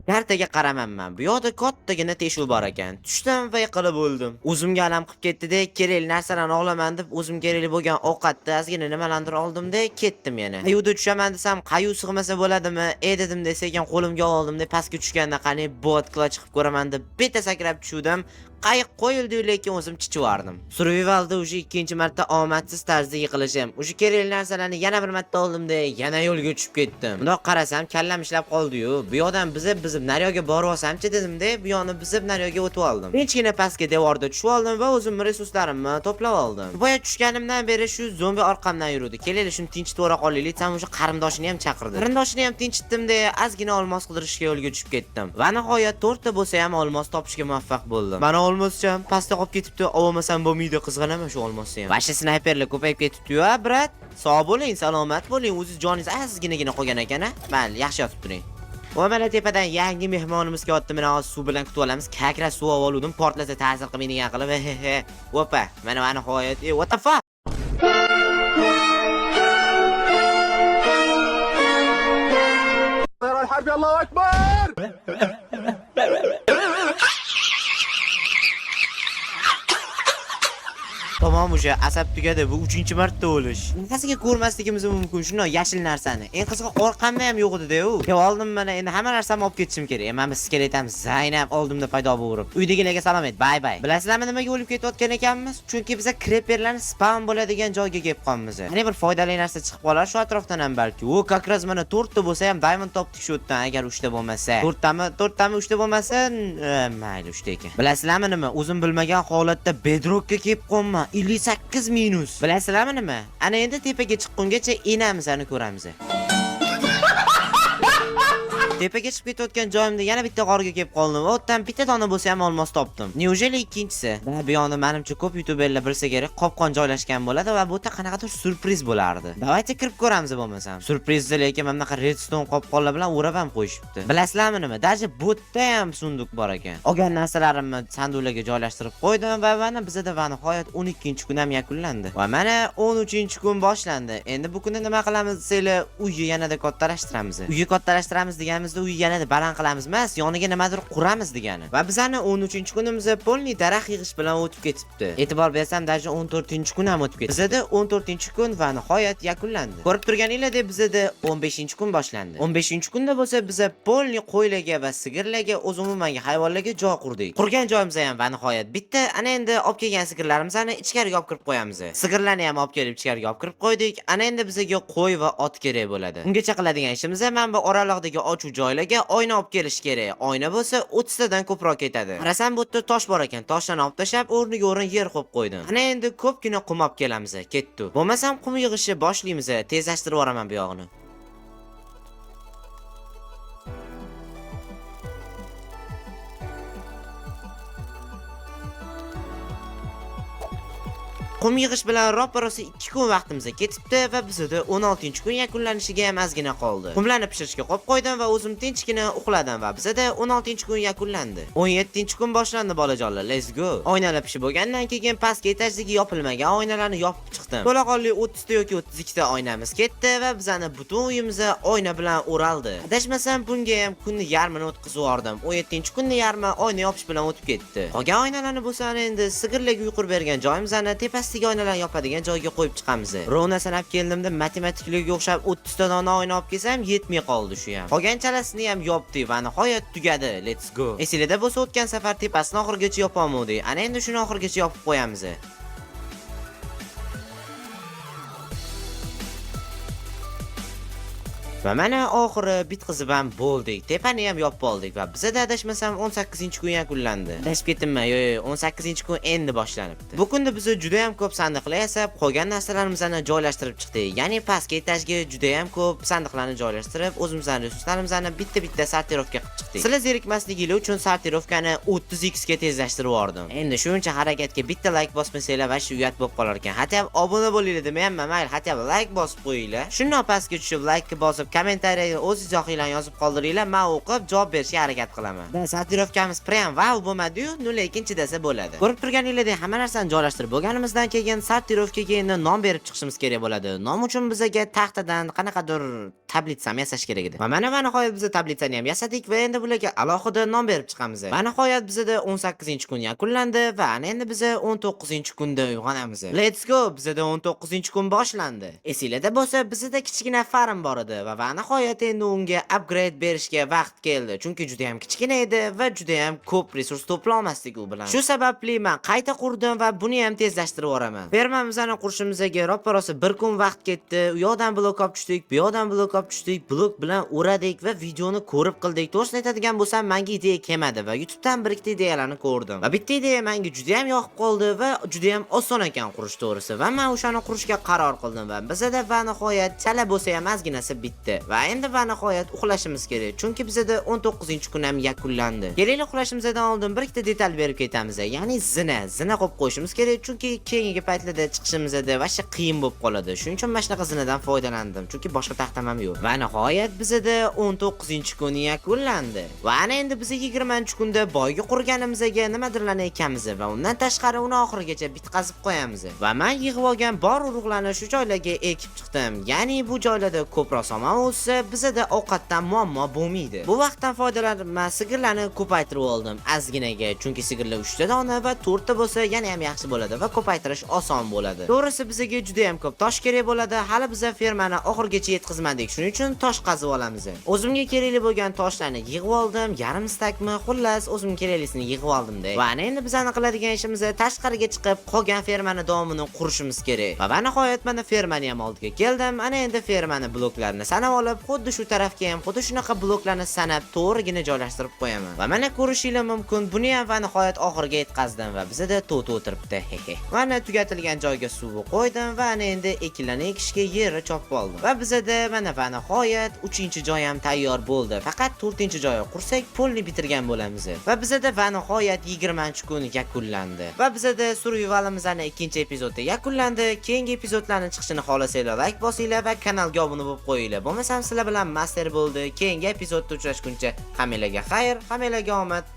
Kartaga qaramanman. Bu yoqda kattagina teshuv bor ekan. Tushdim va yiqilib o'ldim. O'zimga alam qilib ketdi-da, kerakli narsalarni olaman deb o'zim kerakli bo'lgan ovqatni ozgina nimalantir oldim-da, ketdim yana. Qayuda tushaman desam, qayu sig'masa bo'ladimi? Dedim sekin qo'limga oldim-da, pastga tushganda qani bot qila chiqib ko'raman deb beta sakrab tushdim. Qayiq qo'yildi, lekin o'zim chichivardim. Survivalda o'sha ikkinchi marta omadsiz tarzda yiqilishim. O'sha kerakli narsalarni yana bir marta oldim-da, yana yo'lga tushib ketdim. Bundoq qarasam, kallam ishlab qoldi-yu. Bu yoqdan bizib naryoga borib olsam-chi dedim-da, bu yoqni bizib naryoga o'tib oldim. Tinchgina pastga devorda tushib oldim va o'zim resurslarimni to'plab oldim. Boya tushganimdan beri shu zombi orqamdan yurdi. Kelaylik, shuni tinchitib o'ra qolaylik. Sam o'sha qarindoshini ham chaqirdi. Qarindoshini ham tinchitdim-da, ozgina olmos qidirishga yo'lga tushib ketdim. Va nihoyat 4 ta bo'lsa ham olmos topishga muvaffaq bo'ldim. Mana olmoscham pastda qolib ketibdi. Olmasam bo'lmaydi, qizg'anaman shu olmosni ham. Vasha snayperlar ko'payib ketibdi-yu, brat. Sog' bo'ling, salomat bo'ling. O'zingiz joningiz ozgina qolgan ekan-a? Mayli, yaxshi yotib turing. Va mana tepadan yangi mehmonimiz kelyapti. Mana hozir suv bilan kutib olamiz. Kakra suv oldim, portlasa ta'sir qilmaydigan qilib. Opa, mana nihoyat. What the fuck? الحرب الله اكبر. Tamam o'sha asab tugadi. Bu 3-marta o'lish. Nafasiga ko'rmasligimiz mumkin shuni yashil narsani. Eng qizig'i orqamda ham yo'q edi-da-ku. Yo oldim mana, endi hamma narsamni olib ketishim kerak. Men sizga aytamiz, Zaynab oldimda paydo bo'lib. Uydagilarga salom et. Bye bye. Bilasizlarmi nimaga o'lib ketayotgan ekanmiz? Chunki biz kreperlarni spawn bo'ladigan joyga kelib qolamiz. Mana bir foydali narsa chiqib qolar shu atrofdan ham balki. U kakraz mana 4 ta bo'lsa ham diamond topdik shu yerdan, agar 3 ta bo'lmasa. 4 tami 3 ta bo'lmasa, mayli 3 ta ekan. Bilasizlarmi nima? O'zim bilmagan holatda bedrockga kelib qolma. 58 minus. Bilasizlarmi nima? Ana endi tepaga chiqqungacha enamiz, ani ko'ramiz. Tepaga chiqib ketayotgan joyimda yana bitta g'orga kelib qoldim. Va o'tdan bitta dona bo'lsa ham olmos topdim. Neujeli ikkinchisi. Bu yoqda menimcha ko'p youtuberlar bilsa kerak, qopqon joylashgan bo'ladi va bu yerda qanaqadir surpriz bo'lardi. Davaycha kirib ko'ramiz bo'lmasam. Surprizda lekin mana bunaqa redstone qopqonlar bilan o'rab ham qo'yishibdi. Bilasizlarmi nima? Даже bu yerda ham sunduq bor ekan. Olgan narsalarimni sanduqlarga joylashtirib qo'ydim va mana bizda va nihoyat 12-kun ham yakunlandi. Va mana 13-kun boshlandi. Endi bu kunda nima qilamiz desanglar, uyni yanada kattalashtiramiz. Uyni kattalashtiramiz degan uy yanada baland qilamiz emas, yoniga nimadir quramiz degani. Va bizani 13-kunimiz polni daraxt yig'ish bilan o'tib ketibdi. E'tibor bersam, даже 14-kun ham o'tib ketdi. Bizda 14-kun va nihoyat yakunlandi. Ko'rib turganinglardek, bizda 15-kun boshlandi. 15-kunda bo'lsa biz polni qo'ylarga va sigirlarga, o'z umuman hayvonlarga joy qurdik. Qurgan joyimiz ham va nihoyat bitta. Ana endi olib kelgan sigirlarimizni ichkariga olib kirib qo'yamiz. Sigirlarni ham olib kelib ichkariga olib kirib qo'ydik. Ana endi bizga qo'y va ot kerak bo'ladi. Ungacha qiladigan ishimiz mana bu oraliqdagi ochuv joylarga oyna olib kelish kerak. Oyna bo'lsa 30 tadan ko'proq ketadi. Qarasam bu yerda tosh bor ekan. Toshdan olib tashab, o'rniga o'rin yer qo'yib qo'ydim. Ana endi ko'pgina qum olib kelamiz. Ketdi. Bo'lmasam qum yig'ishni boshlaymiz. Tezlashtirib yuboraman bu yog'ini. Qum yig'ish bilan ro'parosa 2 kun vaqtimiz ketibdi va bizda 16-kun yakunlanishiga ham ozgina qoldi. Qumlarni pishirishga qo'yib qo'ydim va o'zim tinchgina uxladim va bizda 16-kun yakunlandi. 17-kun boshlandi bolajonlar. Let's go. Oynalar pishib bo'lgandan keyin pastki etajdagi yopilmagan oynalarni yopib chiqdim. To'laqonli 30 ta yoki 32 ta oynamiz ketdi va bizani butun uyimiz oyna bilan o'raldi. Adashmasam bunga ham kunni yarmini o'tkazib yubordim. 17-kunni yarmi oyna yopish bilan o'tib ketdi. Qolgan oynalarni bo'lsa endi sigirlarga uyqur bergan joyimizni tepasiga oynalar yopadigan joyga qo'yib chiqamiz. Rona sanab keldimda matematiklarga o'xshab 30 ta dona oyna olib kelsam yetmay qoldi shu ham. Qolgan chalasini ham yopdik va nihoyat tugadi. Let's go. Esingizda bo'lsa o'tgan safar tepasini oxirigacha yopolmadik. Ana endi shuni oxirigacha yopib qo'yamiz. Va mana oxiri bitqizib ham bo'ldik. Tepani ham yopib oldik va bizda adashmasam 18-kun yakunlandi. Adashib ketdimmi? Yo'q, 18-kun endi boshlanibdi. Bu kunda biz juda ham ko'p sandiqlar yasab, qolgan narsalarimizni joylashtirib chiqdik. Ya'ni pastki etajga juda ham ko'p sandiqlarni joylashtirib, o'zimizning resurslarimizni bitta sortirovka qilib chiqdik. Sizlar zerikmasligingiz uchun sortirovkani 30x ga tezlashtirib yubordim. Endi shuncha harakatga bitta like bosmasanglar va shu uyat bo'lib qolar ekan. Hatto obuna bo'linglar demayman, mayli, hatto like bosib qo'yinglar. Shundan pastga tushib like bosib kommentariyaga o'z izohinglarni yozib qoldiringlar, men o'qib javob berishga harakat qilaman. Sortirovkamiz prям wow bo'lmadi-yu, lekin chidasa bo'ladi. Ko'rib turganingizdek, hamma narsani joylashtirib bo'lganimizdan keyin sortirovkaga endi nom berib chiqishimiz kerak bo'ladi. Nom uchun bizga taxtadan qanaqadir tablitsa ham yasash kerak edi. Va mana nihoyat biz tablitsani ham yasadik va endi bularga alohida nom berib chiqamiz. Va nihoyat bizda 18-kun yakunlandi va ana endi biz 19-kunda uyg'onamiz. Let's go, bizda 19-kun boshlandi. Esinglarda bo'lsa, bizda kichkina farm bor edi va nihoyat endi unga upgrade berishga vaqt keldi. Chunki juda ham kichkina edi va juda ham ko'p resurs to'plamasdik u bilan. Shu sababli men qayta qurdim va buni ham tezlashtirib yuboraman. Fermamizni qurishimizga ro'parosa 1 kun vaqt ketdi. U yoqdan blok olib tushdik, bu yoqdan blok olib tushdik, blok bilan o'radik va videoni ko'rib qildik. To'g'risini aytadigan bo'lsam, menga ideya kelmadi va YouTubedan bir ikkita ideyalarni ko'rdim. Va bitta ideya menga juda ham yoqib qoldi va juda ham oson ekan qurish to'g'risi. Va men o'shani qurishga qaror qildim va bizda va nihoyat chala bo'lsa ham ozginasi bitdi. Va endi va nihoyat uxlashimiz kerak. Chunki bizda 19-kun ham yakunlandi. Kerakli uxlashimizdan oldin bir ikkita detal berib ketamiz. Ya'ni zina qo'yib qo'yishimiz kerak, chunki keyingi paytlarda chiqishimizda vashcha qiyin bo'lib qoladi. Shuning uchun mana shunaqa zinadan foydalandim, chunki boshqa taxtam ham yo'q. Va nihoyat bizda 19-kun yakunlandi. Va ana endi biz 20-kunda boyga qurganimizga nimadirlarni ekamiz va undan tashqari uni oxirigacha bitqazib qo'yamiz. Va men yig'ib olgan bor urug'larni shu joylarga ekib chiqdim. Ya'ni bu joylarda ko'proq somon o'ssa, bizda ovqatdan muammo bo'lmaydi. Bu vaqtdan foydalanib men sigirlarni ko'paytirib oldim ozginaga, chunki sigirlar 3 ta dona va 4 ta bo'lsa yana ham yaxshi bo'ladi va ko'paytirish oson bo'ladi. To'g'risi bizga juda ham ko'p tosh kerak bo'ladi. Hali biz fermani oxirigacha yetkazmadik. Shuning uchun tosh qazib olamiz. O'zimga kerakli bo'lgan toshlarni yig'ib oldim, yarim stakmi, xullas o'zimga keraklisini yig'ib oldim-da. Va endi biz qiladigan ishimiz tashqariga chiqib qolgan fermani davomini qurishimiz kerak. Va nihoyat mana fermani ham oldiga keldim. Ana endi fermani bloklarini sanab olib, xuddi shu tarafga ham xuddi shunaqa bloklarni sanab to'g'rigina joylashtirib qo'yaman. Va mana ko'rishingiz mumkin, buni ham va nihoyat oxiriga yetkazdim va bizda to't o'tiribdi. Mana tugatilgan joyga suvni qo'ydim va ana endi ekinlarni ekishga yerni chopib oldim. Va bizda mana va nihoyat 3-joy ham tayyor bo'ldi. Faqat 4-joyga qursak, pulni bitirgan bo'lamiz. Va bizda va nihoyat 20-kun yakunlandi. Va bizda survivalimizning 2-epizodi yakunlandi. Keyingi epizodlarning chiqishini xohlasanglar like bosinglar va kanalga obuna bo'lib qo'yinglar. Bo'lmasam sizlar bilan master bo'ldi. Keyingi epizodda uchrashguncha hammalarga xayr, hammalarga omad.